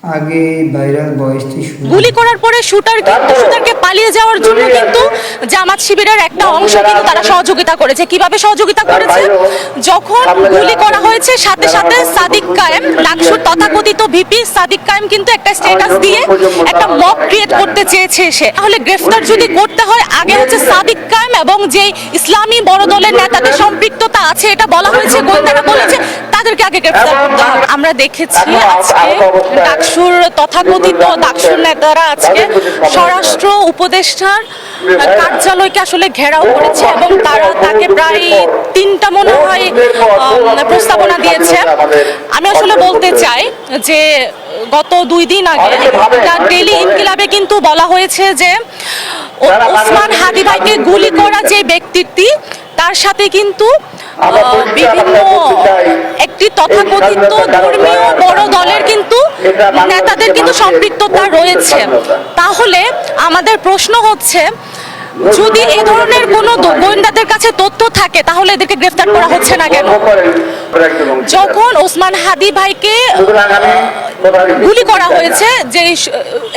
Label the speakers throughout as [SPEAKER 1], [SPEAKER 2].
[SPEAKER 1] আগে ভাইরাল ভয়েসটি শুনে
[SPEAKER 2] গুলি করার পরে শুটারকে পালিয়ে যাওয়ার জন্য কিন্তু জামাত শিবিরের একটা অংশ কিন্তু তারা সহযোগিতা করেছে। কিভাবে সহযোগিতা করেছে? যখন গুলি করা হয়েছে সাথে সাথে সাদিক কায়েম, লাকসুর তথাকথিত ভিপি সাদিক কায়েম কিন্তু একটা স্ট্যাটাস দিয়ে একটা মব ক্রিয়েট করতে চেয়েছে সে। তাহলে গ্রেফতার যদি করতে হয় আগে হচ্ছে সাদিক কায়েম এবং যে ইসলামী বড় দলের নেতাদের সম্পৃক্ততা আছে এটা বলা হয়েছে, গোয়েন্দারা বলেছে তাদেরকে আগে গ্রেফতার করতে হবে। আমরা দেখেছি আজকে ডাকসুর তথাকথিত ডাকসুর নেতারা আজকে স্বরাষ্ট্র উপদেষ্টার কার্যালয়কে আসলে ঘেরাও করেছে এবং তারা তাকে প্রায় 3টা মনে হয় প্রস্তাবনা দিয়েছে। আমি আসলে বলতে চাই যে গত 2 দিন আগে ডেইলি ইনকিলাবে কিন্তু বলা হয়েছে যে ওসমান হাদি ভাইকে গুলি করা যে ব্যক্তিটি তার সাথে কিন্তু বিভিন্ন একটি তথাকথিত ধর্মীয় বড় দলের কিন্তু নেতাদের কিন্তু সম্পৃক্ততা রয়েছে। তাহলে আমাদের প্রশ্ন হচ্ছে যদি এই ধরনের কোনো গোয়েন্দাদের কাছে তথ্য থাকে তাহলে এদেরকে গ্রেফতার করা হচ্ছে না কেন? যখন ওসমান হাদি ভাইকে গুলি করা হয়েছে, যে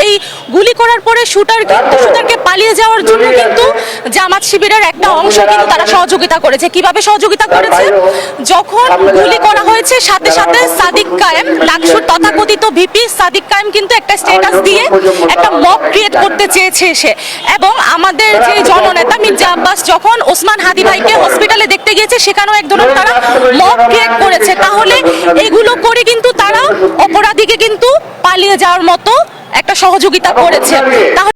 [SPEAKER 2] এই গুলি করার পরে শুটারকে পালিয়ে যাওয়ার জন্য কিন্তু জামাত শিবিরের একটা অংশ কিন্তু তারা সহযোগিতা করেছে। কিভাবে সহযোগিতা করেছে? যখন গুলি করা হয়েছে সাথে সাথে সাদিক কায়েম, লাকসুর তথাকথিত ভিপি সাদিক কায়েম কিন্তু একটা স্ট্যাটাস দিয়ে একটা মব ক্রিয়েট করতে চেয়েছে সে। এবং আমাদের যে জননেতা মির্জা আব্বাস যখন ওসমান হাদি ভাইকে হসপিটালে দেখতে গিয়েছে সেখানেও এক ধরনের তারা মব ক্রিয়েট করেছে। তাহলে এগুলো করে কিন্তু তারা অপরাধীকে কিন্তু পালিয়ে যাওয়ার মতো একটা সহযোগিতা করেছে।